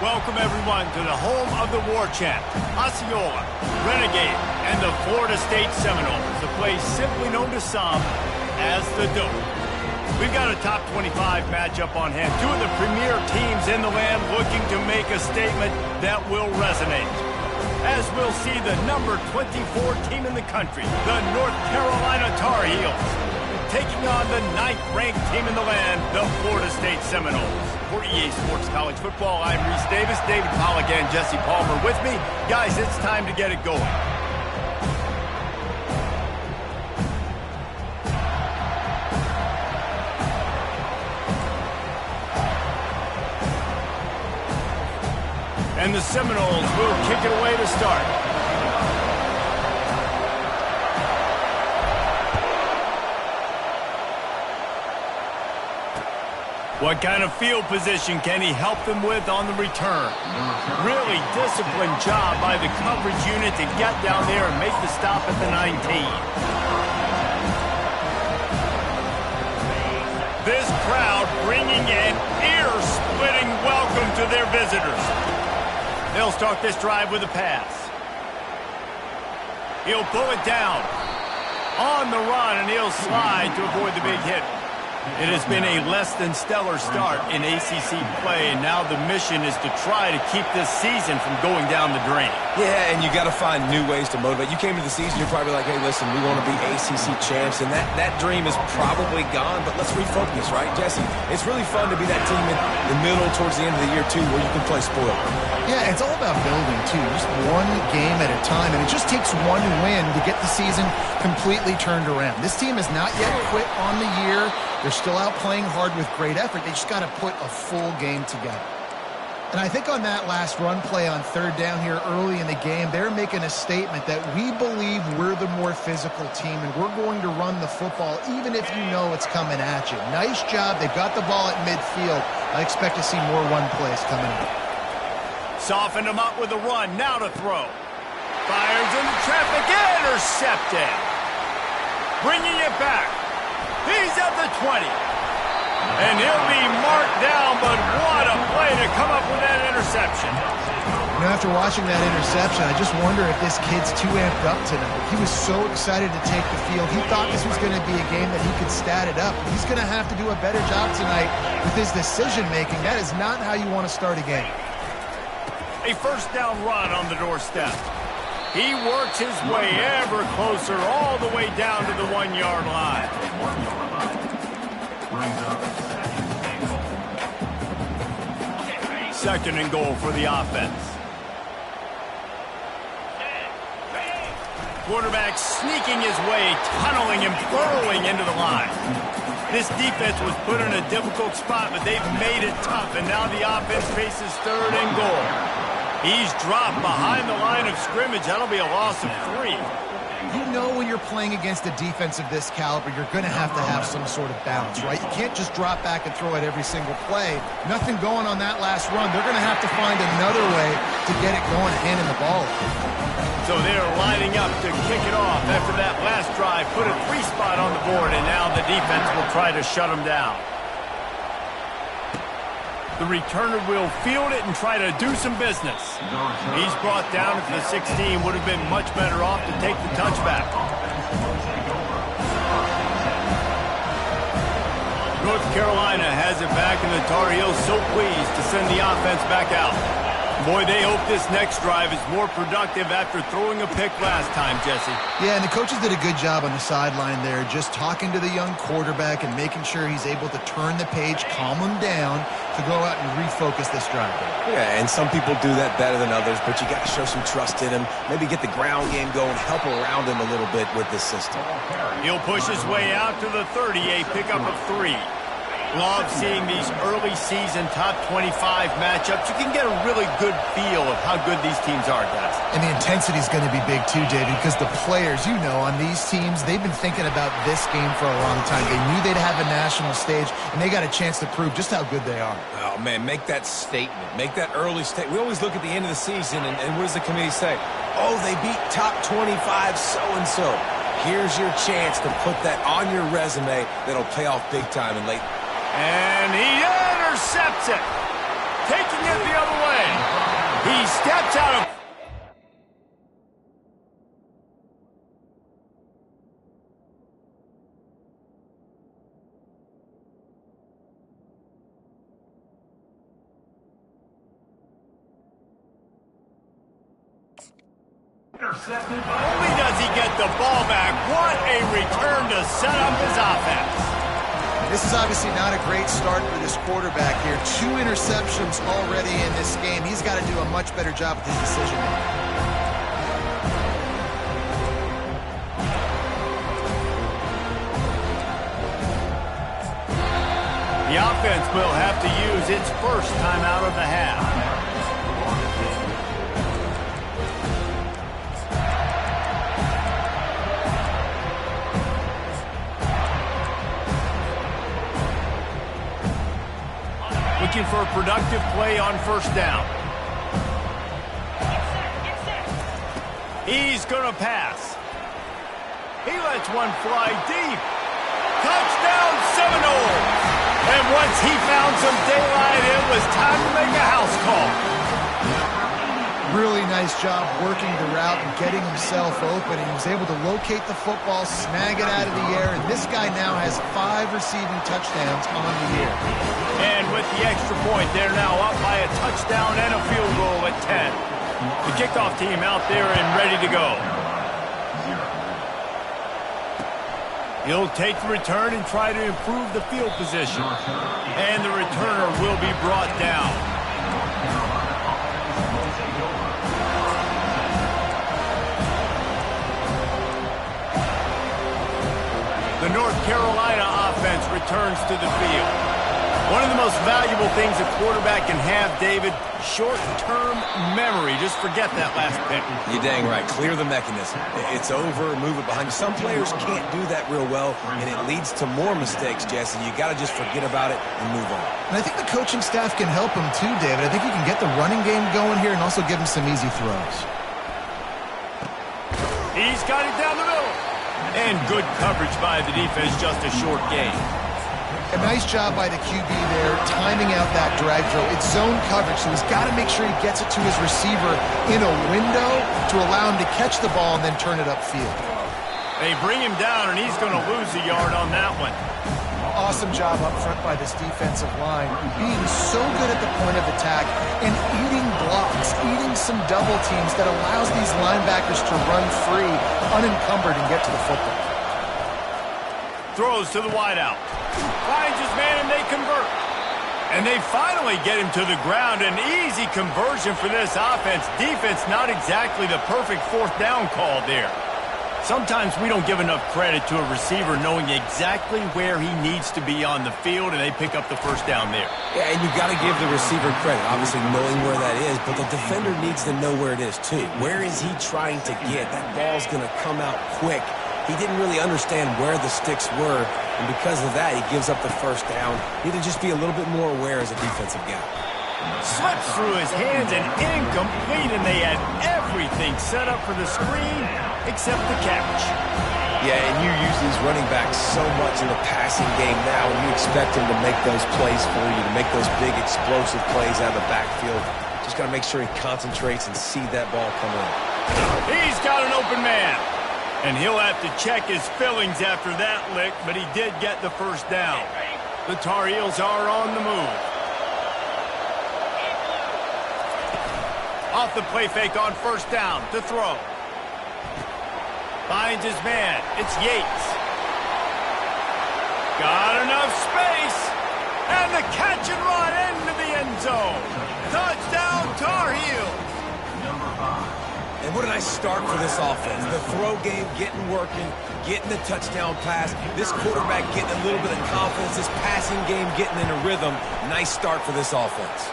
Welcome, everyone, to the home of the war chant, Osceola, Renegade, and the Florida State Seminoles, a place simply known to some as the Dope. We've got a top 25 matchup on hand. Two of the premier teams in the land looking to make a statement that will resonate. As we'll see the number 24 team in the country, the North Carolina Tar Heels, taking on the 9th-ranked team in the land, the Florida State Seminoles. For EA Sports College Football, I'm Reese Davis, David Pollack, and Jesse Palmer with me. Guys, it's time to get it going. And the Seminoles will kick it away to start. What kind of field position can he help them with on the return? Really disciplined job by the coverage unit to get down there and make the stop at the 19. This crowd bringing an ear-splitting welcome to their visitors. They'll start this drive with a pass. He'll pull it down on the run, and he'll slide to avoid the big hit. It has been a less-than-stellar start in ACC play, and now the mission is to try to keep this season from going down the drain. Yeah, and you got to find new ways to motivate. You came to the season, you're probably like, hey, listen, we want to be ACC champs, and that dream is probably gone, but let's refocus, right, Jesse? It's really fun to be that team in the middle towards the end of the year, too, where you can play spoiler. Yeah, it's all about building, too. Just one game at a time, and it just takes one win to get the season completely turned around. This team has not yet quit on the year. They're still out playing hard with great effort. They just got to put a full game together. And I think on that last run play on third down here early in the game, they're making a statement that we believe we're the more physical team and we're going to run the football even if you know it's coming at you. Nice job. They've got the ball at midfield. I expect to see more run plays coming up. Softened him up with a run. Now to throw. Fires into traffic. Intercepted. Bringing it back. He's at the 20. And he'll be marked down, but what a play to come up with that interception. You know, after watching that interception, I just wonder if this kid's too amped up tonight. He was so excited to take the field. He thought this was going to be a game that he could stat it up. He's going to have to do a better job tonight with his decision-making. That is not how you want to start a game. A first down run on the doorstep. He works his way ever closer all the way down to the 1-yard line. Second and goal for the offense. Quarterback sneaking his way, tunneling and burrowing into the line. This defense was put in a difficult spot, but they've made it tough, and now the offense faces third and goal. He's dropped behind the line of scrimmage. That'll be a loss of 3. You know when you're playing against a defense of this caliber, you're going to have some sort of balance, right? You can't just drop back and throw it every single play. Nothing going on that last run. They're going to have to find another way to get it going and handing the ball. So they're lining up to kick it off after that last drive. Put a 3 spot on the board, and now the defense will try to shut them down. The returner will field it and try to do some business. He's brought down at the 16. Would have been much better off to take the touchback. North Carolina has it back, and the Tar Heels so pleased to send the offense back out. Boy, they hope this next drive is more productive after throwing a pick last time, Jesse. Yeah, and the coaches did a good job on the sideline there, just talking to the young quarterback and making sure he's able to turn the page, calm him down, to go out and refocus this drive. Yeah, and some people do that better than others, but you got to show some trust in him, maybe get the ground game going, help around him a little bit with this system. He'll push his way out to the 30, a pickup of 3. Love seeing these early season top 25 matchups. You can get a really good feel of how good these teams are, guys. And the intensity is going to be big too, David, because the players, you know, on these teams, they've been thinking about this game for a long time. They knew they'd have a national stage, and they got a chance to prove just how good they are. Oh, man, make that statement. Make that early statement. We always look at the end of the season, and what does the committee say? Oh, they beat top 25 so-and-so. Here's your chance to put that on your resume that'll pay off big time in late. And he intercepts it. taking it the other way. He steps out of... Only does he get the ball back. What a return to set up his offense. This is obviously not a great start for this quarterback here. 2 interceptions already in this game. He's got to do a much better job with his decision making. The offense will have to use its first timeout of the half. Looking for a productive play on first down. He's going to pass. He lets one fly deep. Touchdown Seminoles! And once he found some daylight, it was time to make a house call. Really nice job working the route and getting himself open. He was able to locate the football, snag it out of the air, and this guy now has 5 receiving touchdowns on the year. And with the extra point, they're now up by a touchdown and a field goal at 10. The kickoff team out there and ready to go. He'll take the return and try to improve the field position. And the returner will be brought down. The North Carolina offense returns to the field. One of the most valuable things a quarterback can have, David, short-term memory. Just forget that last pick. You're dang right. Clear the mechanism. It's over, move it behind you. Some players can't do that real well, and it leads to more mistakes, Jesse. You got to just forget about it and move on. And I think the coaching staff can help him too, David. I think he can get the running game going here and also give him some easy throws. He's got it down the middle. And good coverage by the defense, just a short gain. A nice job by the QB there, timing out that drag throw. It's zone coverage, so he's got to make sure he gets it to his receiver in a window to allow him to catch the ball and then turn it upfield. They bring him down, and he's going to lose a yard on that one. Awesome job up front by this defensive line, being so good at the point of attack and eating blocks, eating some double teams that allows these linebackers to run free, unencumbered, and get to the football. Throws to the wideout. Finds his man, and they convert. And they finally get him to the ground. An easy conversion for this offense. Defense, not exactly the perfect fourth down call there. Sometimes we don't give enough credit to a receiver knowing exactly where he needs to be on the field, and they pick up the first down there. Yeah, and you've got to give the receiver credit, obviously knowing where that is, but the defender needs to know where it is too. Where is he trying to get? That ball's going to come out quick. He didn't really understand where the sticks were, and because of that, he gives up the first down. Need to just be a little bit more aware as a defensive guy. Slips through his hands and incomplete, and they had everything set up for the screen except the catch. Yeah, and you use these running backs so much in the passing game now, and you expect them to make those plays for you, to make those big explosive plays out of the backfield. Just got to make sure he concentrates and see that ball come in. He's got an open man. And he'll have to check his fillings after that lick, but he did get the first down. The Tar Heels are on the move. Off the play fake on first down to throw. Finds his man. It's Yates. Got enough space. And the catch and run into the end zone. Touchdown Tar Heels. And what a nice start for this offense. The throw game getting working, getting the touchdown pass. This quarterback getting a little bit of confidence. This passing game getting in a rhythm. Nice start for this offense.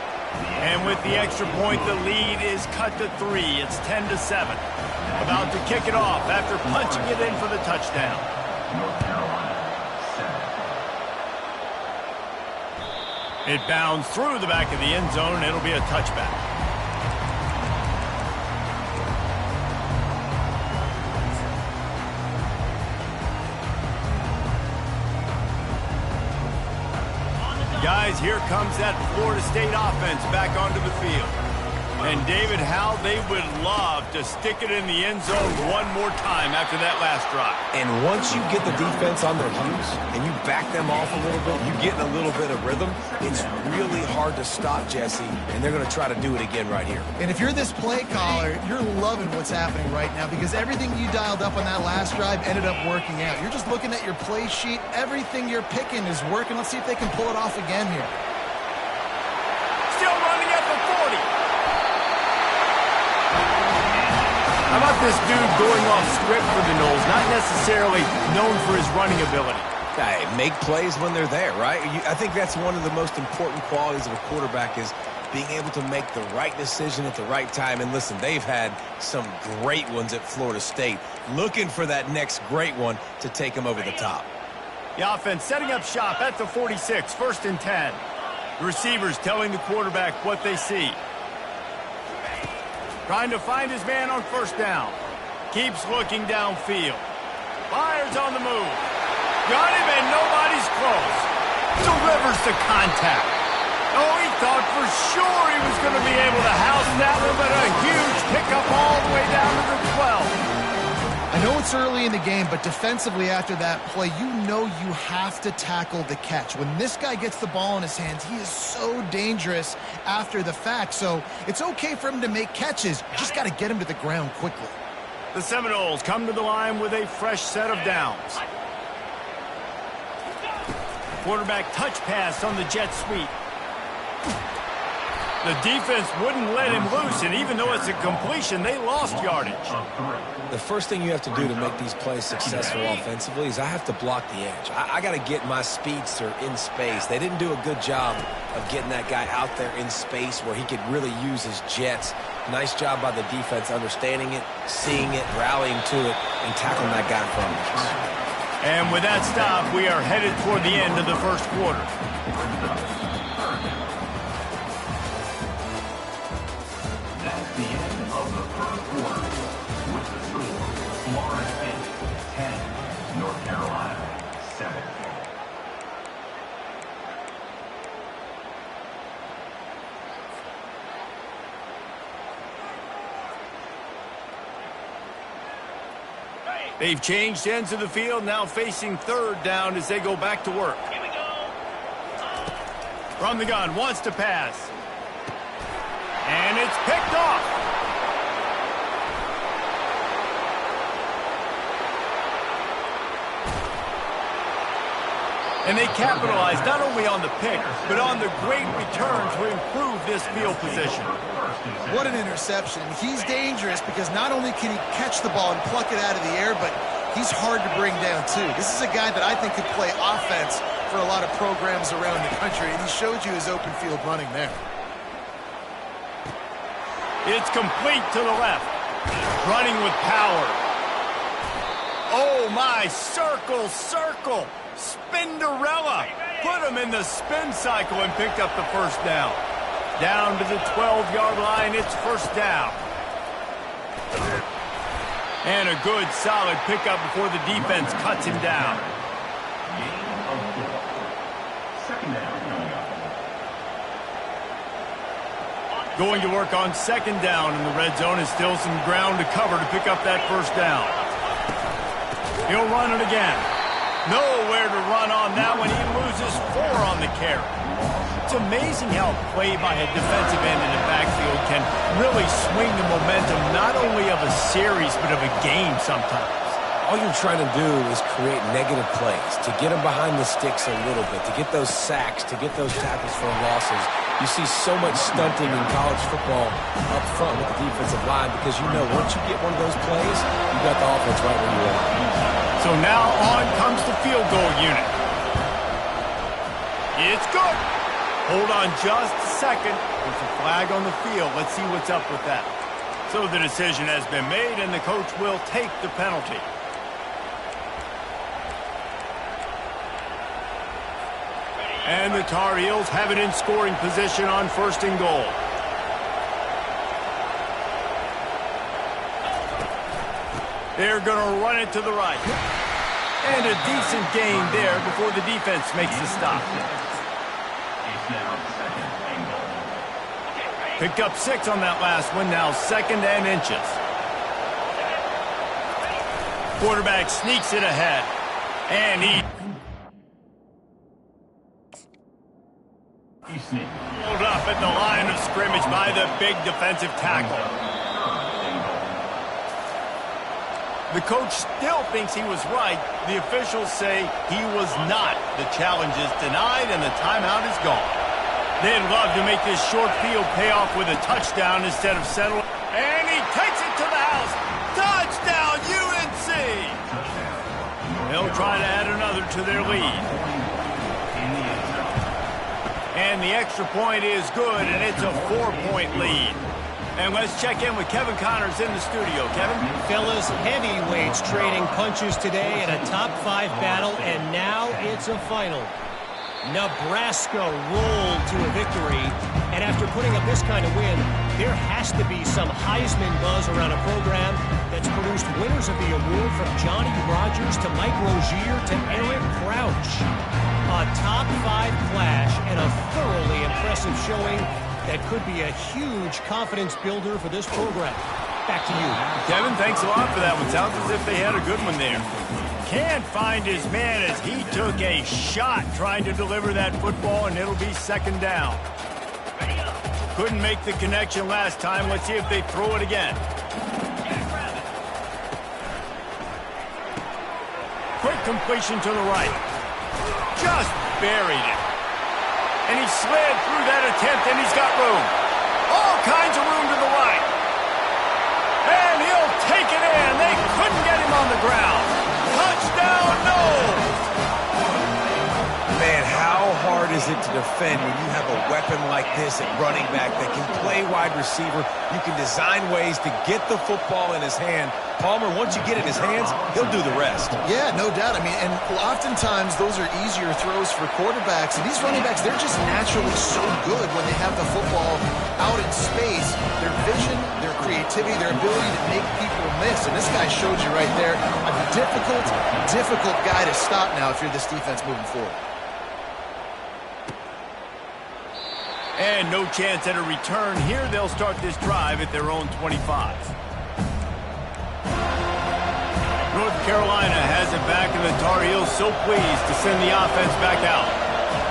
And with the extra point, the lead is cut to 3. It's 10-7. About to kick it off after punching it in for the touchdown. It bounds through the back of the end zone, and it'll be a touchback. Guys, here comes that Florida State offense back onto the field. And, David, how they would love to stick it in the end zone one more time after that last drive. And once you get the defense on their heels and you back them off a little bit, you get in a little bit of rhythm, it's really hard to stop, Jesse, and they're going to try to do it again right here. And if you're this play caller, you're loving what's happening right now because everything you dialed up on that last drive ended up working out. You're just looking at your play sheet. Everything you're picking is working. Let's see if they can pull it off again here. Still running at the 40. How about this dude going off script for the Noles, not necessarily known for his running ability? Hey, make plays when they're there, right? I think that's one of the most important qualities of a quarterback is being able to make the right decision at the right time. And listen, they've had some great ones at Florida State. Looking for that next great one to take them over the top. The offense setting up shop at the 46, 1st and 10. The receivers telling the quarterback what they see. Trying to find his man on 1st down. Keeps looking downfield. Fires on the move. Got him and nobody's close. Delivers the contact. Oh, he thought for sure he was going to be able to house that one, but a huge pickup all the way down to the 12. I know it's early in the game, but defensively after that play, you know you have to tackle the catch. When this guy gets the ball in his hands, he is so dangerous after the fact. So it's okay for him to make catches. You just got to get him to the ground quickly. The Seminoles come to the line with a fresh set of downs. Quarterback touch pass on the jet sweep. The defense wouldn't let him loose, and even though it's a completion, they lost yardage. The first thing you have to do to make these plays successful offensively is I have to block the edge. I got to get my speedster in space. They didn't do a good job of getting that guy out there in space where he could really use his jets. Nice job by the defense understanding it, seeing it, rallying to it, and tackling that guy in front of us. And with that stop, we are headed toward the end of the first quarter. They've changed ends of the field, now facing 3rd down as they go back to work. Here we go. From the gun, wants to pass. And it's picked off. And they capitalized not only on the pick, but on the great return to improve this field position. What an interception. He's dangerous because not only can he catch the ball and pluck it out of the air, but he's hard to bring down too. This is a guy that I think could play offense for a lot of programs around the country, and he showed you his open field running there. It's complete to the left. Running with power. Oh my, circle, circle. Spinderella. Put him in the spin cycle and picked up the 1st down. Down to the 12-yard line, it's 1st down. And a good, solid pickup before the defense cuts him down. Going to work on 2nd down in the red zone, and still some ground to cover to pick up that 1st down. He'll run it again. Nowhere to run on that one. He loses 4 on the carry. It's amazing how play by a defensive end in the backfield can really swing the momentum not only of a series but of a game sometimes. All you're trying to do is create negative plays, to get them behind the sticks a little bit, to get those sacks, to get those tackles for losses. You see so much stunting in college football up front with the defensive line because you know once you get one of those plays, you got the offense right where you are. So now on comes the field goal unit. It's good. Hold on just a second. There's a flag on the field. Let's see what's up with that. So the decision has been made, and the coach will take the penalty. And the Tar Heels have it in scoring position on 1st and goal. They're going to run it to the right. And a decent gain there before the defense makes the stop. Picked up 6 on that last one, now 2nd and inches. Quarterback sneaks it ahead. And he pulled up at the line of scrimmage by the big defensive tackle. The coach still thinks he was right. The officials say he was not. The challenge is denied and the timeout is gone. They'd love to make this short field pay off with a touchdown instead of settling. And he takes it to the house. Touchdown, UNC! They'll try to add another to their lead. And the extra point is good, and it's a 4-point lead. And let's check in with Kevin Connors in the studio. Kevin? Fellas, heavyweights trading punches today in a top 5 battle, and now it's a final. Nebraska rolled to a victory, and after putting up this kind of win, there has to be some Heisman buzz around a program that's produced winners of the award from Johnny Rodgers to Mike Rozier to Eric Crouch. A top 5 clash and a thoroughly impressive showing that could be a huge confidence builder for this program. Back to you. Kevin, thanks a lot for that one. Sounds as if they had a good one there. Can't find his man as he took a shot trying to deliver that football, and it'll be 2nd down. Couldn't make the connection last time. Let's see if they throw it again. Quick completion to the right. Just buried it. And he slid through that attempt, and he's got room. All kinds of room to the right. And he'll take it in. They couldn't get him on the ground. Touchdown, no! Man, how hard is it to defend when you have a weapon like this at running back that can play wide receiver? You can design ways to get the football in his hand. Palmer, once you get it in his hands, he'll do the rest. Yeah, no doubt. I mean, and oftentimes those are easier throws for quarterbacks. And these running backs, they're just naturally so good when they have the football out in space. Their vision, their creativity, their ability to make people miss. And this guy showed you right there a difficult guy to stop now if you're this defense moving forward. And no chance at a return here. They'll start this drive at their own 25. North Carolina has it back, and the Tar Heels so pleased to send the offense back out.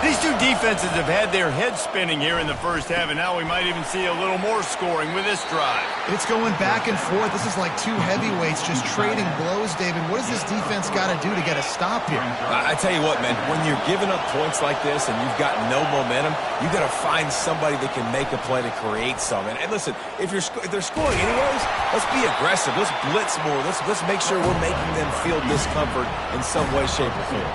These two defenses have had their heads spinning here in the first half, and now we might even see a little more scoring with this drive. It's going back and forth. This is like two heavyweights just trading blows, David. What does this defense got to do to get a stop here? I tell you what, man, when you're giving up points like this and you've got no momentum, you got to find somebody that can make a play to create some. And listen, if they're scoring anyways, let's be aggressive. Let's blitz more. Let's make sure we're making them feel discomfort in some way, shape, or form.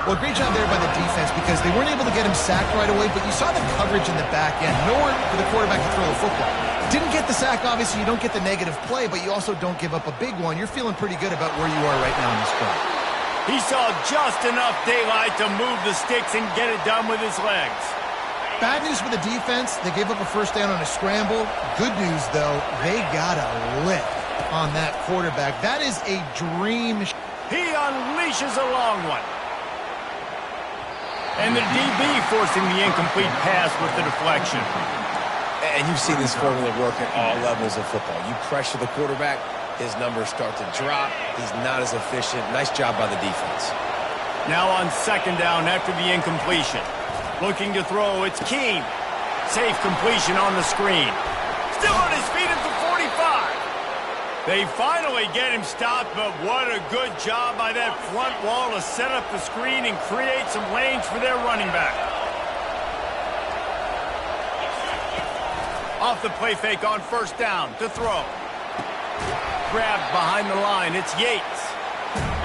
Well, great job there by the defense because they weren't able to get him sacked right away, but you saw the coverage in the back end. Nowhere for the quarterback to throw the football. Didn't get the sack, obviously. You don't get the negative play, but you also don't give up a big one. You're feeling pretty good about where you are right now in this drive. He saw just enough daylight to move the sticks and get it done with his legs. Bad news for the defense. They gave up a first down on a scramble. Good news, though, they got a lick on that quarterback. That is a dream. He unleashes a long one. And the DB forcing the incomplete pass with the deflection. And you've seen this formula work at all levels of football. You pressure the quarterback, his numbers start to drop. He's not as efficient. Nice job by the defense. Now on 2nd down after the incompletion. Looking to throw, it's Keene. Safe completion on the screen. Still on his feet at the 45. They finally get him stopped, but what a good job by that front wall to set up the screen and create some lanes for their running back. Off the play fake on 1st down to throw. Grabbed behind the line, it's Yates.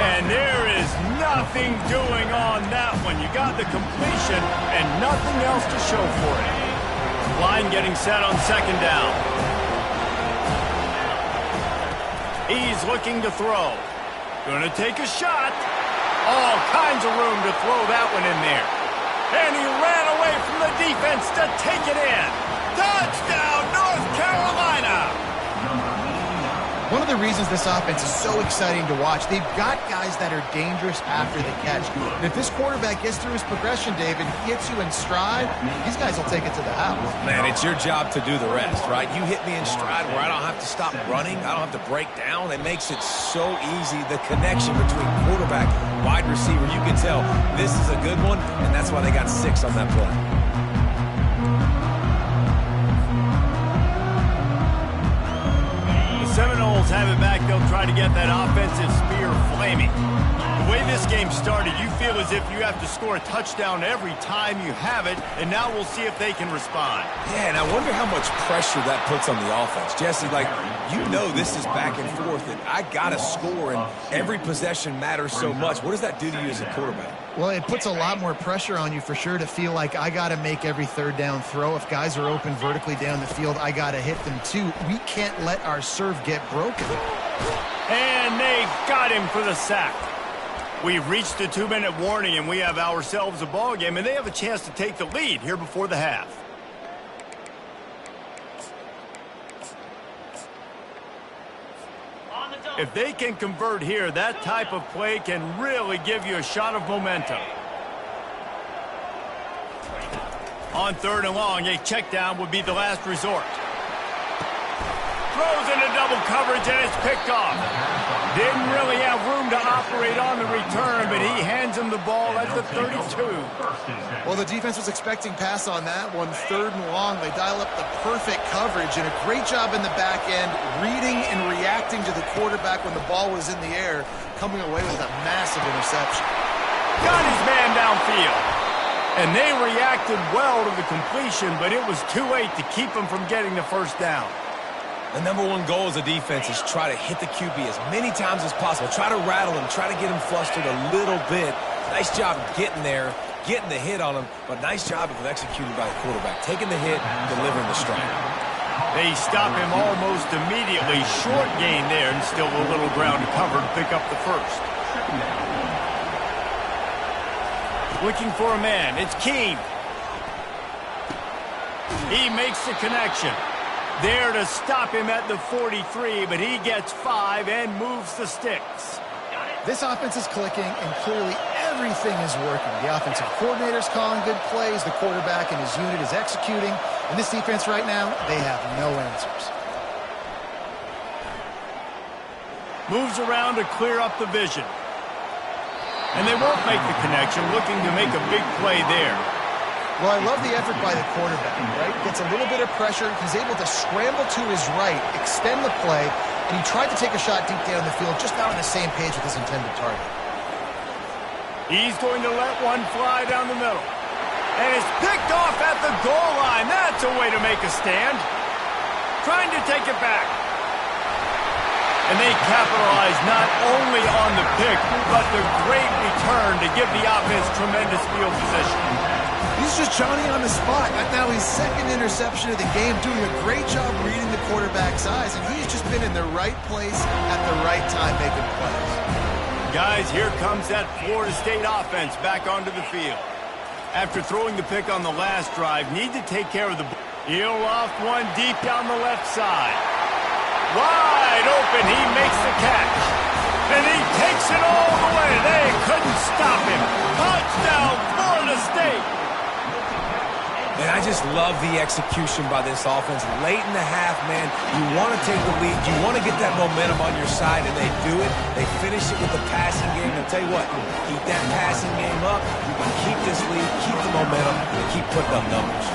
And there is nothing doing on that one. You got the completion and nothing else to show for it. Line getting set on 2nd down. He's looking to throw. Gonna take a shot. All kinds of room to throw that one in there. And he ran away from the defense to take it in. Touchdown, North Carolina! One of the reasons this offense is so exciting to watch, they've got guys that are dangerous after the catch. And if this quarterback gets through his progression, David, he hits you in stride, these guys will take it to the house. Man, it's your job to do the rest, right? You hit me in stride where I don't have to stop running. I don't have to break down. It makes it so easy. The connection between quarterback, wide receiver, you can tell this is a good one, and that's why they got 6 on that play. Seminoles have it back. They'll try to get that offensive spear flaming. The way this game started, you feel as if you have to score a touchdown every time you have it, and now we'll see if they can respond. Yeah, and I wonder how much pressure that puts on the offense. Jesse, like, you know this is back and forth, and I got to score, and every possession matters so much. What does that do to you as a quarterback? Well, it puts a lot more pressure on you for sure to feel like I got to make every third down throw. If guys are open vertically down the field, I got to hit them too. We can't let our serve get broken. And they got him for the sack. We've reached the 2-minute warning, and we have ourselves a ball game, and they have a chance to take the lead here before the half. If they can convert here, that type of play can really give you a shot of momentum. On 3rd and long, a check down would be the last resort. Throws into double coverage, and it's picked off. Didn't really have room to operate on the return, but he hands him the ball at the 32. Well, the defense was expecting pass on that one. 3rd and long, they dial up the perfect coverage, and a great job in the back end, reading and reacting to the quarterback when the ball was in the air, coming away with a massive interception. Got his man downfield. And they reacted well to the completion, but it was too late to keep him from getting the first down. The number one goal as a defense is try to hit the QB as many times as possible. Try to rattle him, try to get him flustered a little bit. Nice job getting there, getting the hit on him, but nice job of executing by the quarterback. Taking the hit, delivering the strike. They stop him almost immediately. Short gain there, and still a little ground to cover to pick up the first. Looking for a man. It's Keene. He makes the connection. There to stop him at the 43, but he gets 5 and moves the sticks. This offense is clicking, and clearly everything is working. The offensive coordinator's calling good plays. The quarterback and his unit is executing. And this defense right now, they have no answers. Moves around to clear up the vision. And they won't make the connection, looking to make a big play there. Well, I love the effort by the quarterback, right? Gets a little bit of pressure. He's able to scramble to his right, extend the play, and he tried to take a shot deep down the field, just not on the same page with his intended target. He's going to let one fly down the middle. And it's picked off at the goal line. That's a way to make a stand. Trying to take it back. And they capitalize not only on the pick, but the great return to give the offense tremendous field position. He's just Johnny on the spot. Now his 2nd interception of the game, doing a great job reading the quarterback's eyes, and he's just been in the right place at the right time making plays. Guys, here comes that Florida State offense back onto the field. After throwing the pick on the last drive, need to take care of the ball. He'll loft one deep down the left side. Wide open, he makes the catch. And he takes it all the way. They couldn't stop him. Touchdown, Florida State. And I just love the execution by this offense. Late in the half, man, you want to take the lead. You want to get that momentum on your side, and they do it. They finish it with the passing game. And I'll tell you what, keep that passing game up. You can keep this lead, keep the momentum, and keep putting up numbers.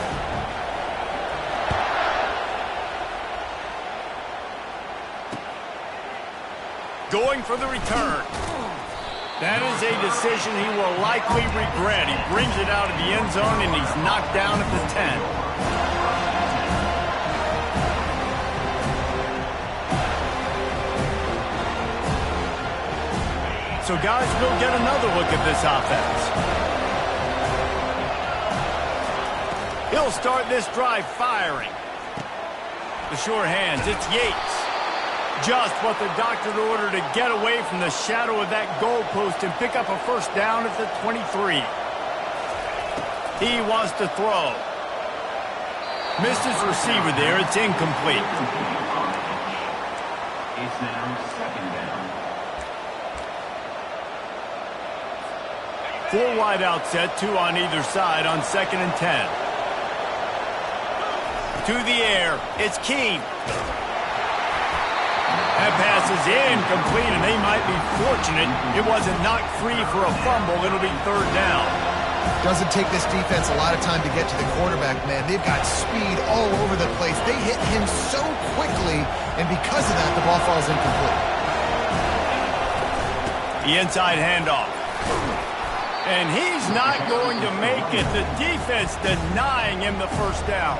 Going for the return. That is a decision he will likely regret. He brings it out of the end zone, and he's knocked down at the 10. So, guys, we'll get another look at this offense. He'll start this drive firing. The sure hands, it's Yates. Just what the doctor ordered to get away from the shadow of that goalpost and pick up a first down at the 23. He wants to throw. Missed his receiver there. It's incomplete. It's now second down. 4 wide out set, 2 on either side on 2nd and 10. To the air, it's Keene. That pass is incomplete, and they might be fortunate it wasn't knocked free for a fumble. It'll be 3rd down. Doesn't take this defense a lot of time to get to the quarterback, man. They've got speed all over the place. They hit him so quickly, and because of that, the ball falls incomplete. The inside handoff. And he's not going to make it. The defense denying him the 1st down.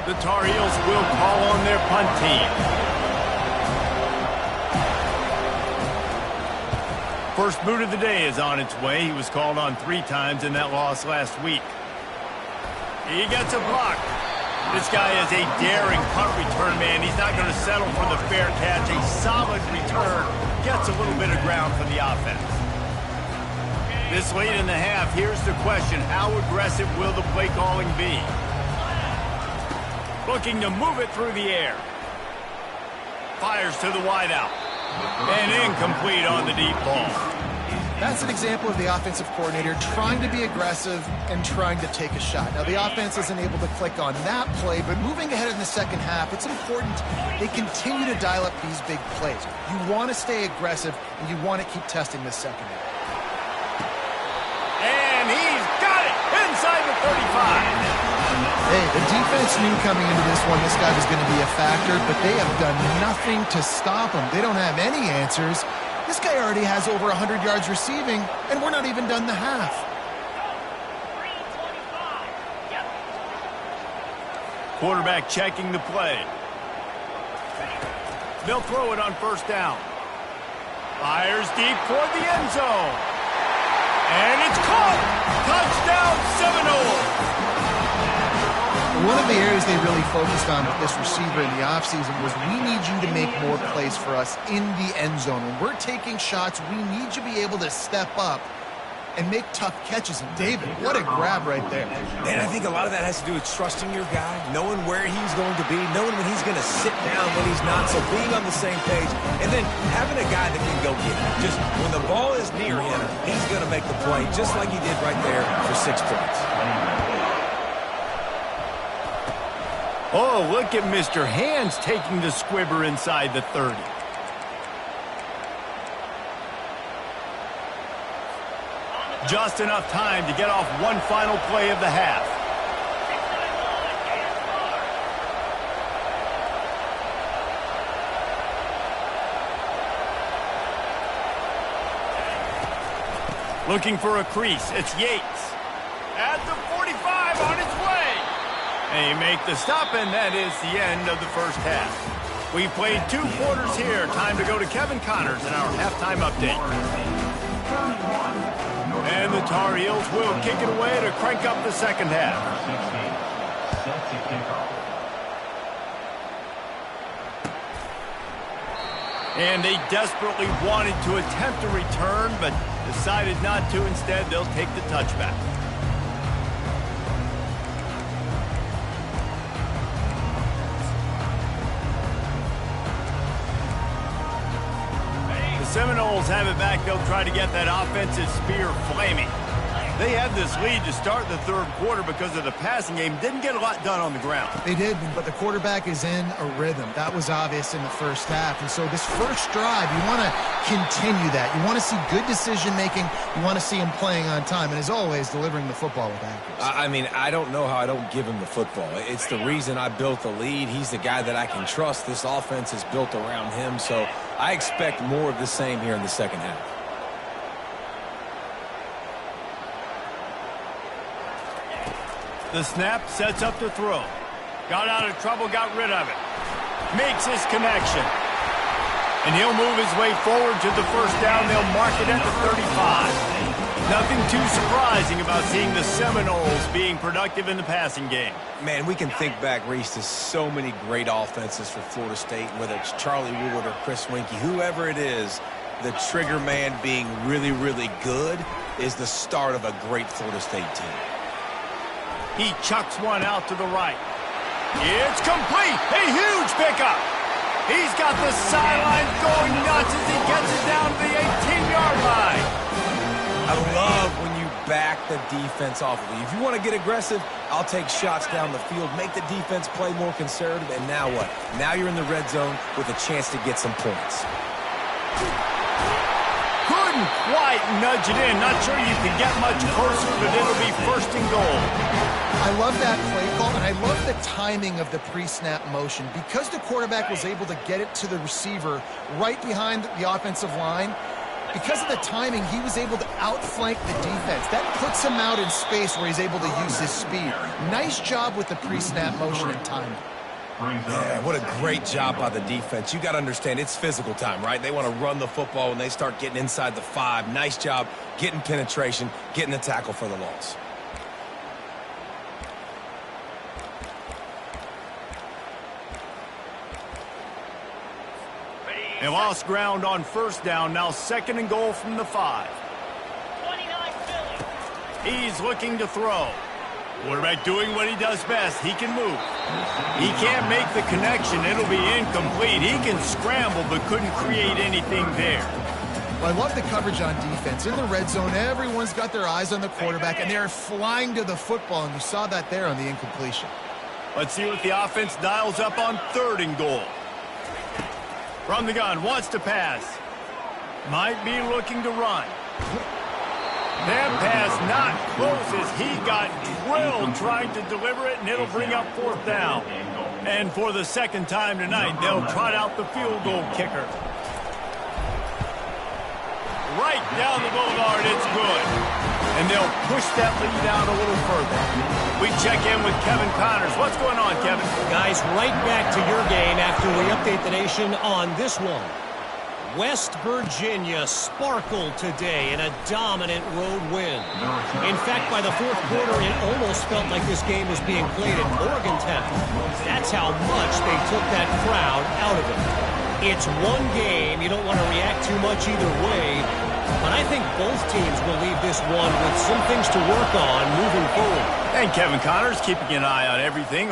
The Tar Heels will call on their punt team. First boot of the day is on its way. He was called on 3 times in that loss last week. He gets a block. This guy is a daring punt return man. He's not going to settle for the fair catch. A solid return. Gets a little bit of ground for the offense. This late in the half, here's the question. How aggressive will the play calling be? Looking to move it through the air. Fires to the wideout. And incomplete on the deep ball. That's an example of the offensive coordinator trying to be aggressive and trying to take a shot. Now, the offense isn't able to click on that play, but moving ahead in the 2nd half, it's important they continue to dial up these big plays. You want to stay aggressive, and you want to keep testing this 2nd half. And he's got it inside the 35. Hey, the defense knew coming into this one this guy was going to be a factor, but they have done nothing to stop him. They don't have any answers. This guy already has over 100 yards receiving, and we're not even done the half. Quarterback checking the play. They'll throw it on 1st down. Fires deep toward the end zone. And it's caught! Touchdown Seminoles! One of the areas they really focused on with this receiver in the offseason was we need you to make more plays for us in the end zone. When we're taking shots, we need you to be able to step up and make tough catches. And David, what a grab right there. And I think a lot of that has to do with trusting your guy, knowing where he's going to be, knowing when he's going to sit down, when he's not, so being on the same page, and then having a guy that can go get it. Just when the ball is near him, he's going to make the play, just like he did right there for 6 points. Oh, look at Mr. Hands taking the squibber inside the 30. Just enough time to get off one final play of the half. Looking for a crease. It's Yates. At the 45 on its way. They make the stop, and that is the end of the 1st half. We've played 2 quarters here. Time to go to Kevin Connors in our halftime update. And the Tar Heels will kick it away to crank up the 2nd half. And they desperately wanted to attempt a return, but decided not to. Instead, they'll take the touchback. Seminoles have it back. They'll try to get that offensive spear flaming. They had this lead to start the 3rd quarter because of the passing game. Didn't get a lot done on the ground. They did, but the quarterback is in a rhythm. That was obvious in the 1st half. And so this 1st drive, you want to continue that. You want to see good decision-making. You want to see him playing on time. And as always, delivering the football with accuracy. I mean, I don't know how I don't give him the football. It's the reason I built the lead. He's the guy that I can trust. This offense is built around him. So I expect more of the same here in the 2nd half. The snap sets up the throw. Got out of trouble, got rid of it. Makes his connection. And he'll move his way forward to the 1st down. They'll mark it at the 35. Nothing too surprising about seeing the Seminoles being productive in the passing game. Man, we can think back, Reese, to so many great offenses for Florida State, whether it's Charlie Wood or Chris Winkie, whoever it is, the trigger man being really, really good is the start of a great Florida State team. He chucks one out to the right. It's complete. A huge pickup. He's got the sideline going nuts as he gets it down to the 18-yard line. I love when you back the defense off of you. If you want to get aggressive, I'll take shots down the field, make the defense play more conservative, and now what? Now you're in the red zone with a chance to get some points. Couldn't quite nudge it in. Not sure you can get much closer, but it'll be first and goal. I love that play call, and I love the timing of the pre-snap motion. Because the quarterback was able to get it to the receiver right behind the offensive line, because of the timing, he was able to outflank the defense. That puts him out in space where he's able to use his speed. Nice job with the pre-snap motion and timing. Yeah, what a great job by the defense. You got to understand, it's physical time, right? They want to run the football when they start getting inside the 5. Nice job getting penetration, getting the tackle for the loss. They lost ground on first down. Now second and goal from the 5. 29 Philly. He's looking to throw. Quarterback doing what he does best. He can move. He can't make the connection. It'll be incomplete. He can scramble but couldn't create anything there. Well, I love the coverage on defense. In the red zone, everyone's got their eyes on the quarterback, and they're flying to the football, and you saw that there on the incompletion. Let's see what the offense dials up on third and goal. From the gun, wants to pass. Might be looking to run. That pass not close as he got drilled trying to deliver it, and it'll bring up fourth down. And for the second time tonight, they'll trot out the field goal kicker. Right down the boulevard, it's good. And they'll push that lead out a little further. We check in with Kevin Connors. What's going on, Kevin? Guys, right back to your game after we update the nation on this one. West Virginia sparkled today in a dominant road win. In fact, by the fourth quarter, it almost felt like this game was being played in Morgantown. That's how much they took that crowd out of it. It's one game. You don't want to react too much either way. But I think both teams will leave this one with some things to work on moving forward. And Kevin Connors keeping an eye on everything.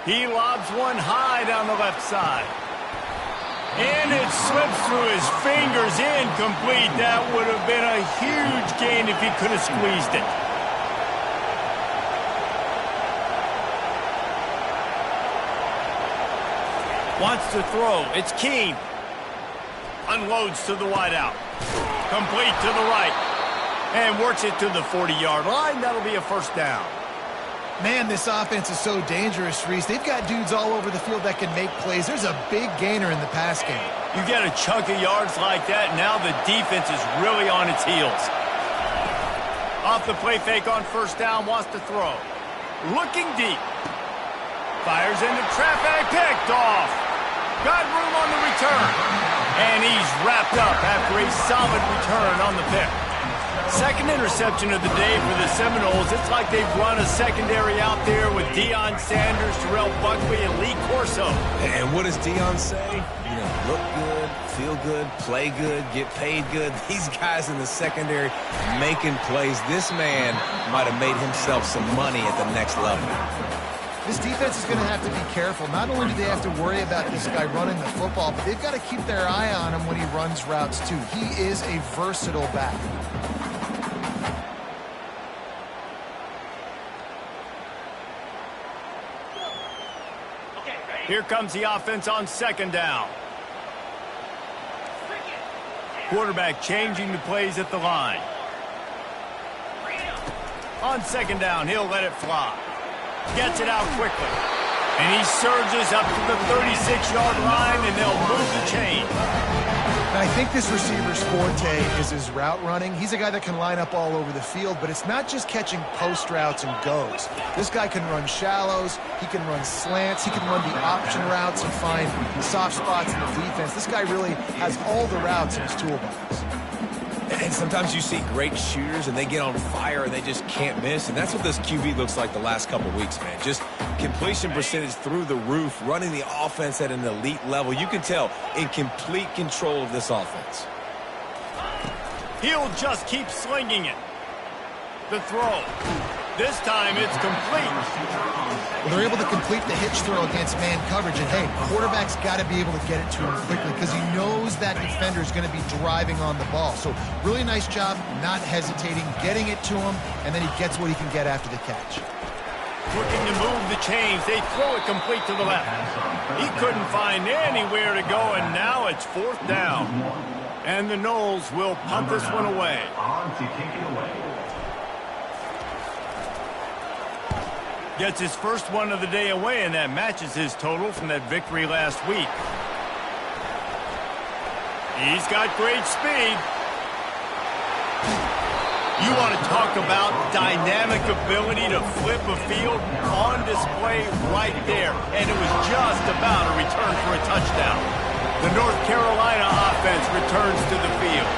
He lobs one high down the left side. And it slips through his fingers, incomplete. That would have been a huge gain if he could have squeezed it. Wants to throw. It's Keene. Unloads to the wideout. Complete to the right. And works it to the 40-yard line. That'll be a first down. Man, this offense is so dangerous, Reese. They've got dudes all over the field that can make plays. There's a big gainer in the pass game. You get a chunk of yards like that, now the defense is really on its heels. Off the play fake on first down, wants to throw. Looking deep. Fires into traffic, picked off. Got room on the return. And he's wrapped up after a solid return on the pick. Second interception of the day for the Seminoles. It's like they've run a secondary out there with Deion Sanders, Terrell Buckley, and Lee Corso. And what does Deion say? You know, look good, feel good, play good, get paid good. These guys in the secondary making plays. This man might have made himself some money at the next level. This defense is going to have to be careful. Not only do they have to worry about this guy running the football, but they've got to keep their eye on him when he runs routes too. He is a versatile back. Here comes the offense on second down. Quarterback changing the plays at the line. On second down, he'll let it fly. Gets it out quickly. And he surges up to the 36-yard line, and they'll move the chain. And I think this receiver's forte is his route running. He's a guy that can line up all over the field, but it's not just catching post routes and goes. This guy can run shallows, he can run slants, he can run the option routes and find soft spots in the defense. This guy really has all the routes in his toolbox. And sometimes you see great shooters and they get on fire and they just can't miss. And that's what this QB looks like the last couple weeks, man. Just completion percentage through the roof, running the offense at an elite level. You can tell in complete control of this offense. He'll just keep slinging it. The throw. This time it's complete. Well, they're able to complete the hitch throw against man coverage, and hey, quarterback's got to be able to get it to him quickly because he knows that defender is going to be driving on the ball. So really nice job not hesitating, getting it to him, and then he gets what he can get after the catch. Looking to move the chains. They throw it complete to the left. He couldn't find anywhere to go, and now it's 4th down. And the Noles will punt this one away. On to kick it away. Gets his first one of the day away, and that matches his total from that victory last week. He's got great speed. You want to talk about dynamic ability to flip a field on display right there. And it was just about a return for a touchdown. The North Carolina offense returns to the field.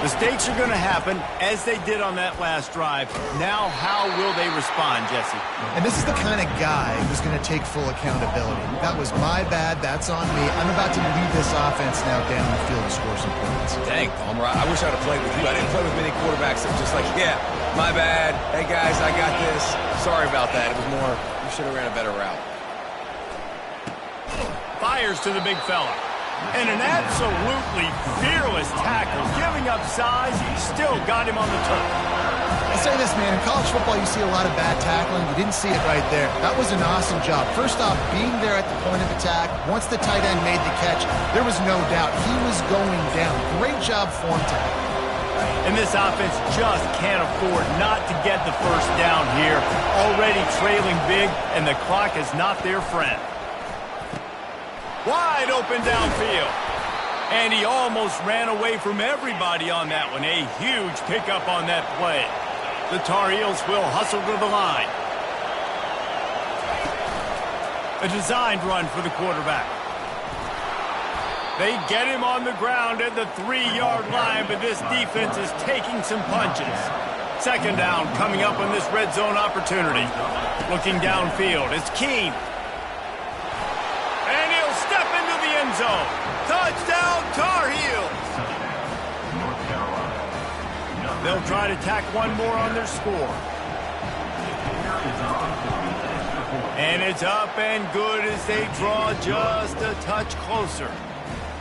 Mistakes are going to happen, as they did on that last drive. Now, how will they respond, Jesse? And this is the kind of guy who's going to take full accountability. That was my bad. That's on me. I'm about to lead this offense now down the field to score some points. Dang, Palmer, I wish I'd have played with you. I didn't play with many quarterbacks that were just like, yeah, my bad. Hey, guys, I got this. Sorry about that. It was more, you should have ran a better route. Fires to the big fella. And an absolutely fearless tackle. Giving up size, he still got him on the turf. I'll say this, man. In college football, you see a lot of bad tackling. You didn't see it right there. That was an awesome job. First off, being there at the point of attack. Once the tight end made the catch, there was no doubt he was going down. Great job form tackle. And this offense just can't afford not to get the first down here. Already trailing big, and the clock is not their friend. Wide open downfield. And he almost ran away from everybody on that one. A huge pickup on that play. The Tar Heels will hustle to the line. A designed run for the quarterback. They get him on the ground at the 3-yard line, but this defense is taking some punches. 2nd down coming up on this red zone opportunity. Looking downfield, it's Keene. Step into the end zone. Touchdown, Tar Heels. North Carolina. They'll try to tack one more on their score. And it's up and good as they draw just a touch closer.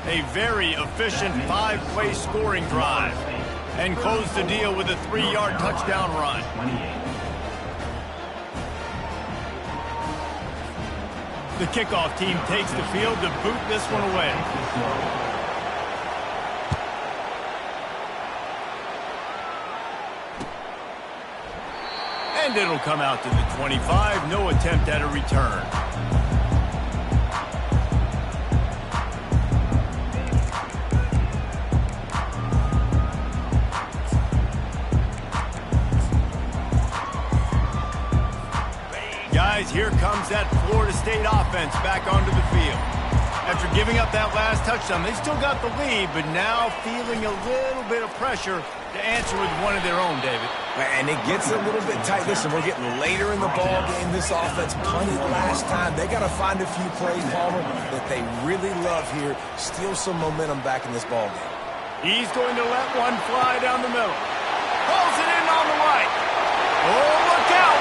A very efficient 5-play scoring drive. And close the deal with a 3-yard touchdown run. The kickoff team takes the field to boot this one away. And it'll come out to the 25. No attempt at a return. Here comes that Florida State offense back onto the field. After giving up that last touchdown, they still got the lead, but now feeling a little bit of pressure to answer with one of their own, David. And it gets a little bit tight. Listen, we're getting later in the ball game. This offense punted last time. They got to find a few plays, Palmer, that they really love here. Steal some momentum back in this ball game. He's going to let one fly down the middle. Pulls it in on the right. Oh, look out!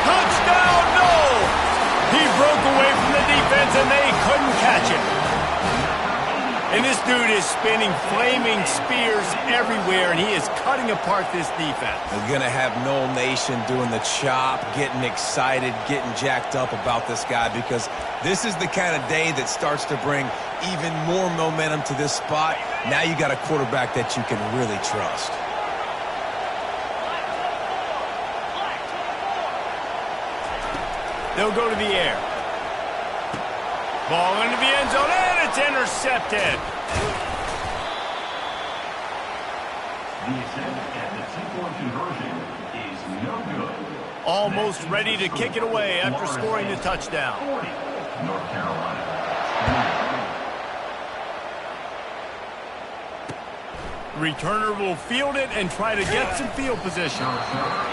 Touchdown, no! He broke away from the defense and they couldn't catch him. And this dude is spinning flaming spears everywhere, and he is cutting apart this defense. We're going to have Nole Nation doing the chop, getting excited, getting jacked up about this guy, because this is the kind of day that starts to bring even more momentum to this spot. Now you got a quarterback that you can really trust. They'll go to the air. Ball into the end zone, and it's intercepted. The attempt at the two-point conversion is no good. Almost ready to kick it away after scoring the touchdown. 40, North Carolina. Returner will field it and try to get some field position.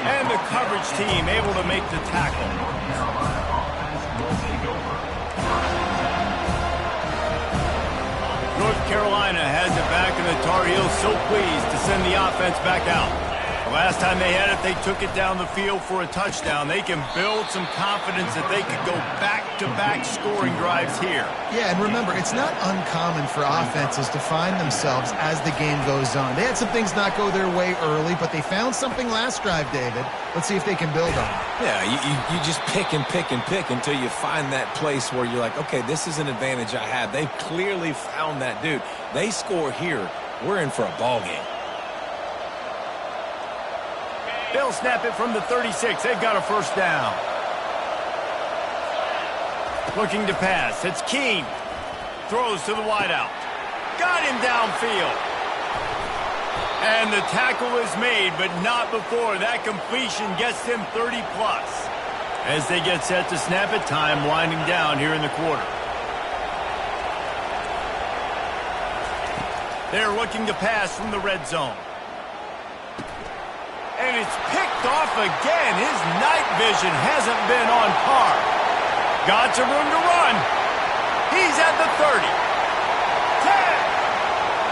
And the coverage team able to make the tackle. North Carolina has it back, and the Tar Heels so pleased to send the offense back out. Last time they had it, they took it down the field for a touchdown. They can build some confidence that they could go back-to-back scoring drives here. Yeah, and remember, it's not uncommon for offenses to find themselves as the game goes on. They had some things not go their way early, but they found something last drive, David. Let's see if they can build on it. Yeah, you just pick and pick and pick until you find that place where you're like, okay, this is an advantage I have. They've clearly found that, dude. They score here, we're in for a ball game. They'll snap it from the 36. They've got a first down. Looking to pass. It's Keene. Throws to the wideout. Got him downfield. And the tackle is made, but not before that completion gets them 30-plus. As they get set to snap it, time winding down here in the quarter. They're looking to pass from the red zone. And it's picked off again. His night vision hasn't been on par. Got some room to run. He's at the 30. 10.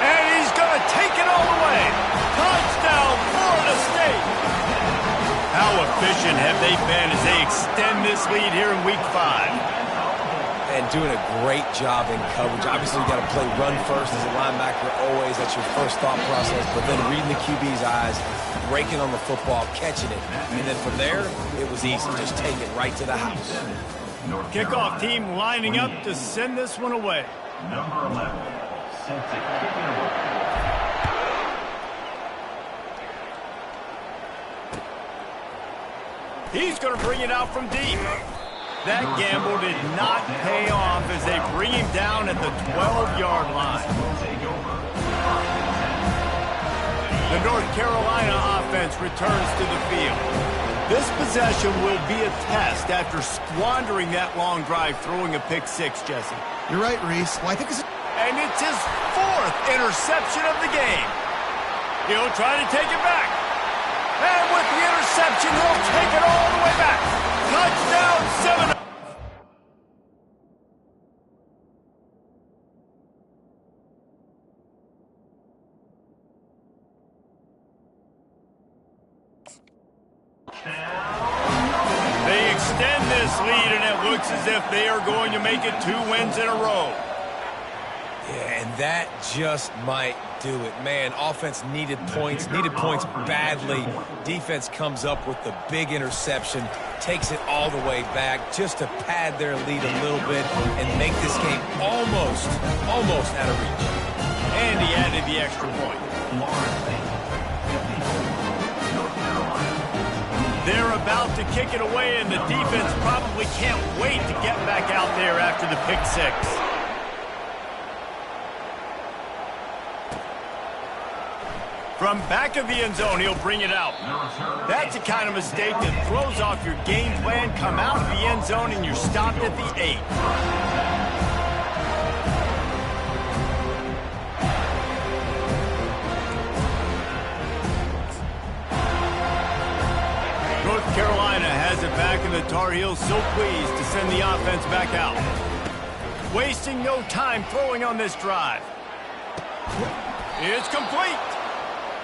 And he's going to take it all the way. Touchdown, Florida State. How efficient have they been as they extend this lead here in Week 5? And doing a great job in coverage. Obviously, you got to play run first as a linebacker always. That's your first thought process. But then reading the QB's eyes, breaking on the football, catching it. And then from there, it was easy. Just take it right to the house. Kickoff team lining up to send this one away. Number 11, sent to kick it away. He's going to bring it out from deep. That gamble did not pay off as they bring him down at the 12-yard line. The North Carolina offense returns to the field. This possession will be a test after squandering that long drive, throwing a pick-6, Jesse. You're right, Reese. Well, I think it's... And it's his 4th interception of the game. He'll try to take it back. And with the interception, he'll take it all the way back. Touchdown, 7. They extend this lead, and it looks as if they are going to make it 2 wins in a row. Yeah, and that just might do it. Man, offense needed points badly. Defense comes up with the big interception, takes it all the way back just to pad their lead a little bit and make this game almost out of reach. And he added the extra point. They're about to kick it away, and the defense probably can't wait to get back out there after the pick-6. From back of the end zone, he'll bring it out. That's the kind of mistake that throws off your game plan. Come out of the end zone, and you're stopped at the 8. North Carolina has it back, and the Tar Heels so pleased to send the offense back out. Wasting no time throwing on this drive. It's complete.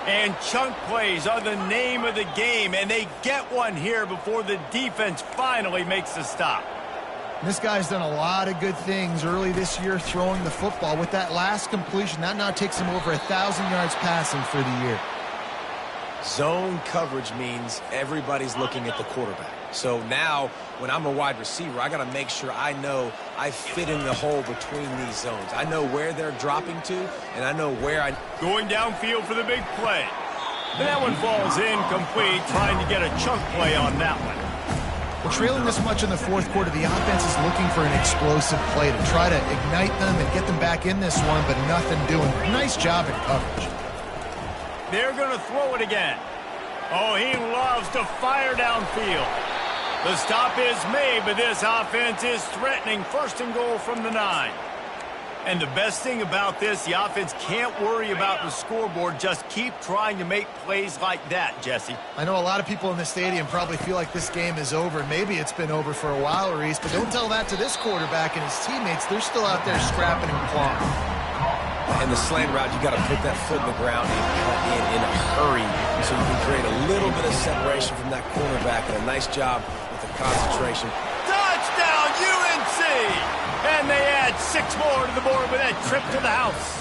And chunk plays are the name of the game, and they get one here before the defense finally makes a stop. This guy's done a lot of good things early this year throwing the football. With that last completion, that now takes him over 1,000 yards passing for the year. Zone coverage means everybody's looking at the quarterback. So now, when I'm a wide receiver, I got to make sure I know I fit in the hole between these zones. I know where they're dropping to, and I know where I... Going downfield for the big play. That one falls incomplete, trying to get a chunk play on that one. Well, trailing this much in the 4th quarter, the offense is looking for an explosive play to try to ignite them and get them back in this one, but nothing doing. Nice job in coverage. They're going to throw it again. Oh, he loves to fire downfield. The stop is made, but this offense is threatening. 1st and goal from the 9. And the best thing about this, the offense can't worry about the scoreboard. Just keep trying to make plays like that, Jesse. I know a lot of people in the stadium probably feel like this game is over. Maybe it's been over for a while, Reese, but don't tell that to this quarterback and his teammates. They're still out there scrapping and clawing. And the slant route, you got to put that foot in the ground and cut in a hurry so you can create a little bit of separation from that cornerback. And a nice job with the concentration. Touchdown, UNC! And they add 6 more to the board with that trip to the house.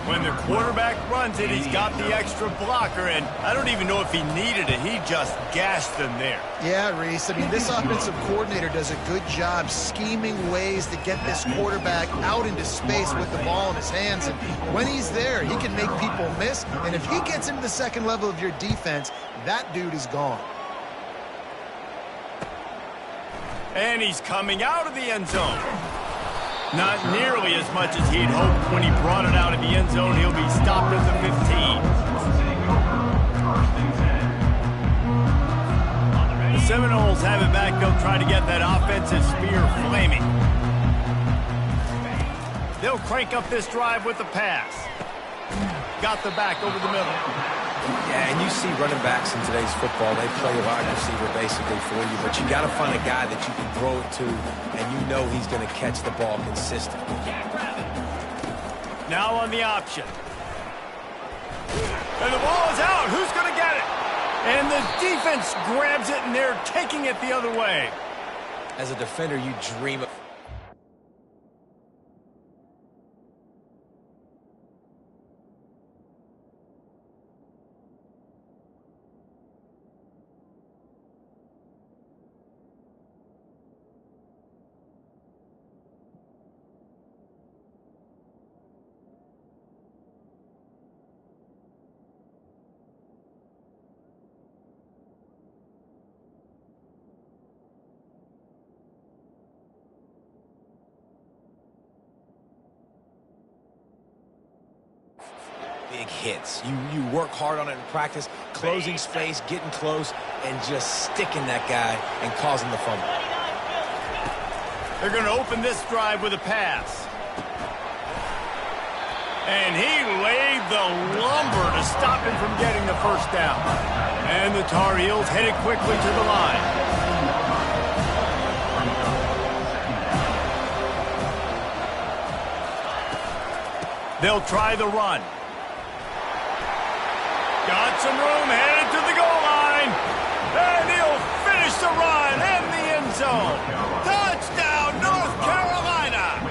When the quarterback runs it, he's got the extra blocker, and I don't even know if he needed it. He just gashed them there. Yeah, Reese. I mean, this offensive coordinator does a good job scheming ways to get this quarterback out into space with the ball in his hands. And when he's there, he can make people miss. And if he gets into the second level of your defense, that dude is gone. And he's coming out of the end zone. Not nearly as much as he'd hoped when he brought it out of the end zone. He'll be stopped at the 15. The Seminoles have it back. They'll try to get that offensive spear flaming. They'll crank up this drive with the pass. Got the back over the middle. Yeah, and you see running backs in today's football, they play a wide receiver basically for you, but you got to find a guy that you can throw it to, and you know he's going to catch the ball consistently. Now on the option. And the ball is out. Who's going to get it? And the defense grabs it, and they're taking it the other way. As a defender, you dream of... big hits. You work hard on it in practice, closing space, getting close, and just sticking that guy and causing the fumble. They're going to open this drive with a pass. And he laid the lumber to stop him from getting the first down. And the Tar Heels headed quickly to the line. They'll try the run. Got some room, headed to the goal line. And he'll finish the run in the end zone. Touchdown, North Carolina.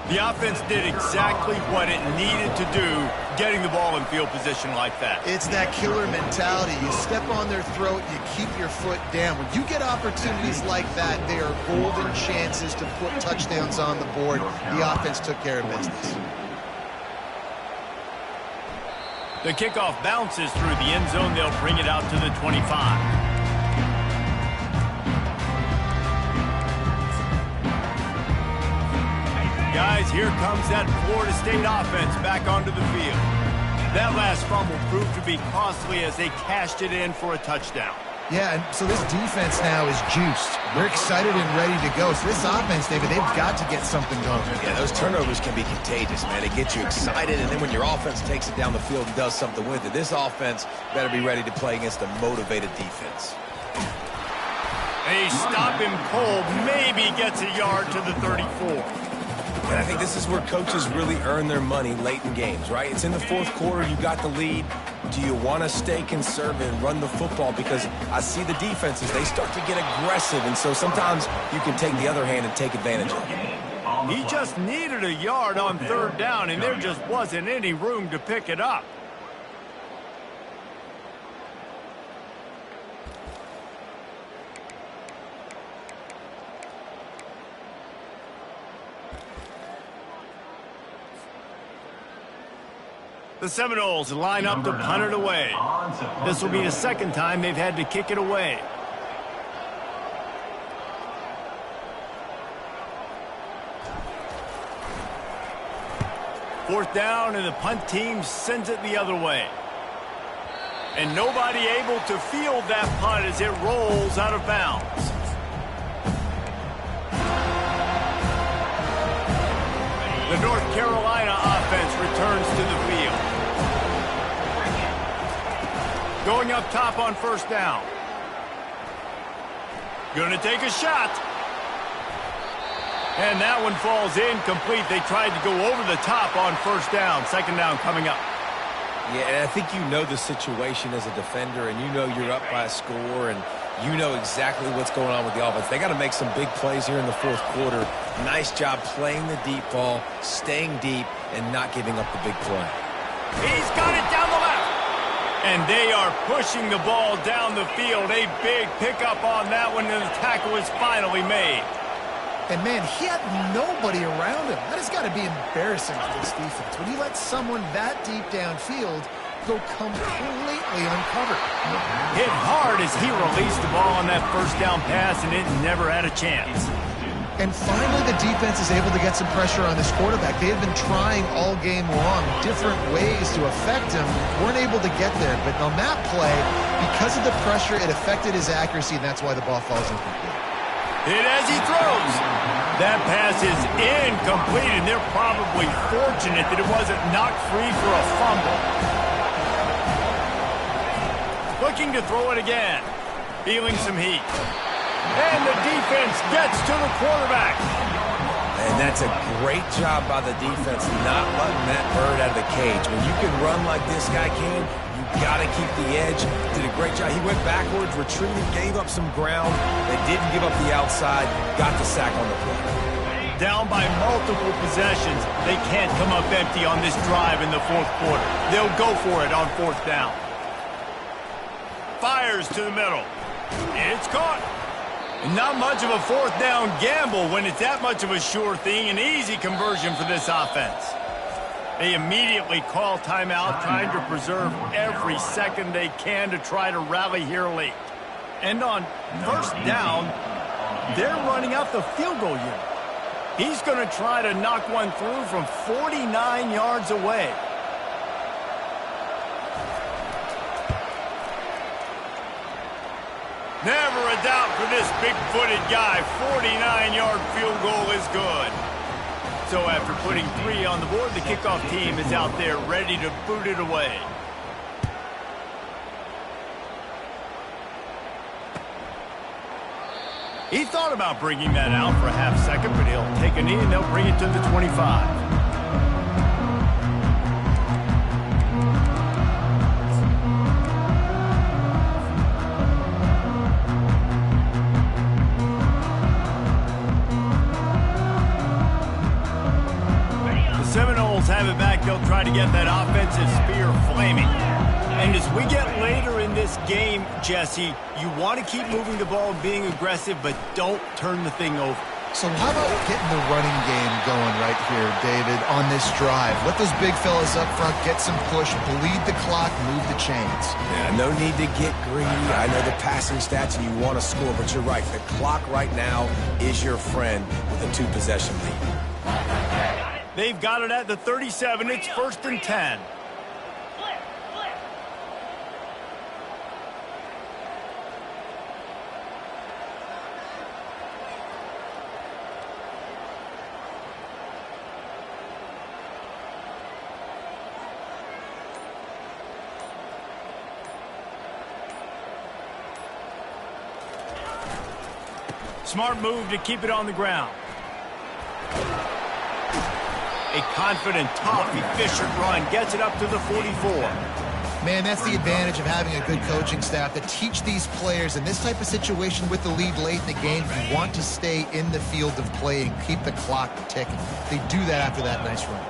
The offense did exactly what it needed to do, getting the ball in field position like that. It's that killer mentality. You step on their throat, you keep your foot down. When you get opportunities like that, they are golden chances to put touchdowns on the board. The offense took care of business. The kickoff bounces through the end zone. They'll bring it out to the 25. Guys, here comes that Florida State offense back onto the field. That last fumble proved to be costly as they cashed it in for a touchdown. Yeah, and so this defense now is juiced. They're excited and ready to go. So this offense, David, they've got to get something going. Yeah, those turnovers can be contagious, man. They get you excited, and then when your offense takes it down the field and does something with it, this offense better be ready to play against a motivated defense. They stop him cold, maybe gets a yard to the 34. And I think this is where coaches really earn their money late in games, right? It's in the fourth quarter, you got the lead. Do you want to stay conservative and run the football? Because I see the defenses, they start to get aggressive, and so sometimes you can take the other hand and take advantage of it. He just needed a yard on third down, and there just wasn't any room to pick it up. The Seminoles line up to punt it away. This will be the second time they've had to kick it away. Fourth down, and the punt team sends it the other way. And nobody able to field that punt as it rolls out of bounds. The North Carolina offense returns to the field. Going up top on first down. Gonna take a shot. And that one falls incomplete. They tried to go over the top on first down. Second down coming up. Yeah, and I think you know the situation as a defender, and you know you're up by a score, and you know exactly what's going on with the offense. They got to make some big plays here in the fourth quarter. Nice job playing the deep ball, staying deep, and not giving up the big play. He's got it down the left. And they are pushing the ball down the field. A big pickup on that one, and the tackle is finally made. And, man, he had nobody around him. That has got to be embarrassing for this defense. When you let someone that deep downfield go completely uncovered. Hit hard as he released the ball on that first down pass, and it never had a chance. And finally the defense is able to get some pressure on this quarterback. They had been trying all game long different ways to affect him. Weren't able to get there. But on that play, because of the pressure, it affected his accuracy, and that's why the ball falls incomplete. Hit as he throws. That pass is incomplete, and they're probably fortunate that it wasn't knocked free for a fumble. Looking to throw it again. Feeling some heat. And the defense gets to the quarterback. And that's a great job by the defense not letting that bird out of the cage. When you can run like this guy can, you got to keep the edge. Did a great job. He went backwards, retreated, gave up some ground. They didn't give up the outside, got the sack on the play. Down by multiple possessions. They can't come up empty on this drive in the fourth quarter. They'll go for it on fourth down. Fires to the middle. It's caught. Not much of a fourth down gamble when it's that much of a sure thing. An easy conversion for this offense. They immediately call timeout, trying to preserve every second they can to try to rally here late. And on first down, they're running out the field goal unit. He's going to try to knock one through from 49 yards away. Never a doubt for this big-footed guy. 49-yard field goal is good. So after putting 3 on the board, the kickoff team is out there ready to boot it away. He thought about bringing that out for a half second, but he'll take a knee and they'll bring it to the 25. Seminoles have it back. They'll try to get that offensive spear flaming. And as we get later in this game, Jesse, you want to keep moving the ball and being aggressive, but don't turn the thing over. So how about getting the running game going right here, David, on this drive? Let those big fellas up front get some push, bleed the clock, move the chains. Yeah, no need to get greedy. I know the passing stats and you want to score, but you're right. The clock right now is your friend with a 2-possession lead. They've got it at the 37. It's 1st and 10. Smart move to keep it on the ground. A confident, tough, efficient run gets it up to the 44. Man, that's the advantage of having a good coaching staff to teach these players in this type of situation with the lead late in the game. You want to stay in the field of play and keep the clock ticking. They do that after that nice run.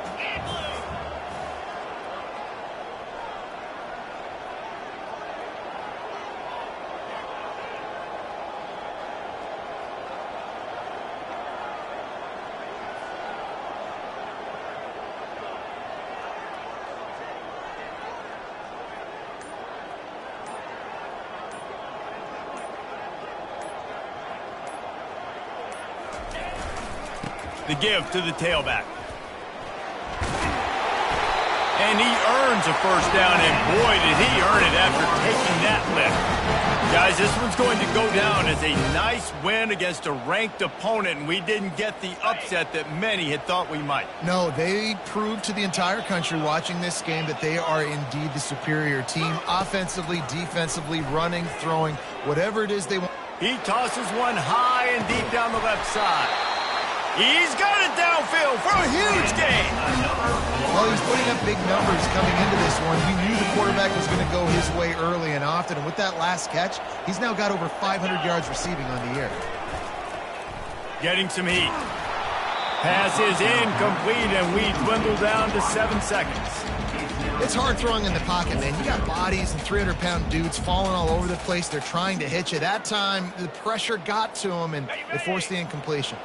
The give to the tailback. And he earns a first down, and boy, did he earn it after taking that lift. Guys, this one's going to go down as a nice win against a ranked opponent, and we didn't get the upset that many had thought we might. No, they proved to the entire country watching this game that they are indeed the superior team, offensively, defensively, running, throwing, whatever it is they want. He tosses one high and deep down the left side. He's got it downfield for a huge gain. Well, he's putting up big numbers coming into this one. He knew the quarterback was going to go his way early and often, and with that last catch, he's now got over 500 yards receiving on the year. Getting some heat. Pass is incomplete, and we dwindle down to 7 seconds. It's hard throwing in the pocket, man. You got bodies and 300-pound dudes falling all over the place. They're trying to hit you. That time, the pressure got to him, and it forced the incompletion.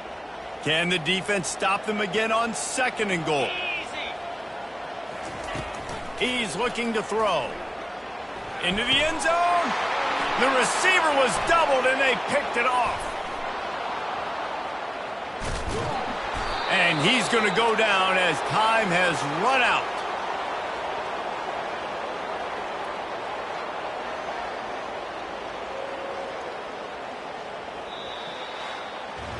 Can the defense stop them again on 2nd and goal? He's looking to throw. Into the end zone. The receiver was doubled, and they picked it off. And he's going to go down as time has run out.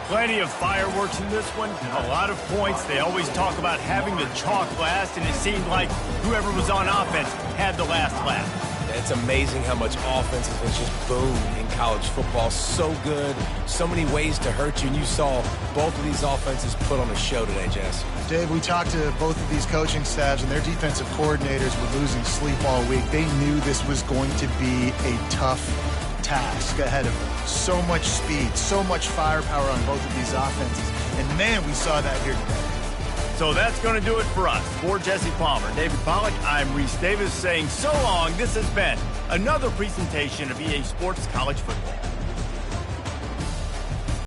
Plenty of fireworks in this one, a lot of points. They always talk about having the chalk last, and it seemed like whoever was on offense had the last laugh. It's amazing how much offense has just boomed in college football. So good, so many ways to hurt you, and you saw both of these offenses put on a show today, Jess. Dave, we talked to both of these coaching staffs, and their defensive coordinators were losing sleep all week. They knew this was going to be a tough task ahead of them. So much speed, so much firepower on both of these offenses. And, man, we saw that here today. So that's going to do it for us. For Jesse Palmer, David Pollack, I'm Reese Davis saying so long. This has been another presentation of EA Sports College Football.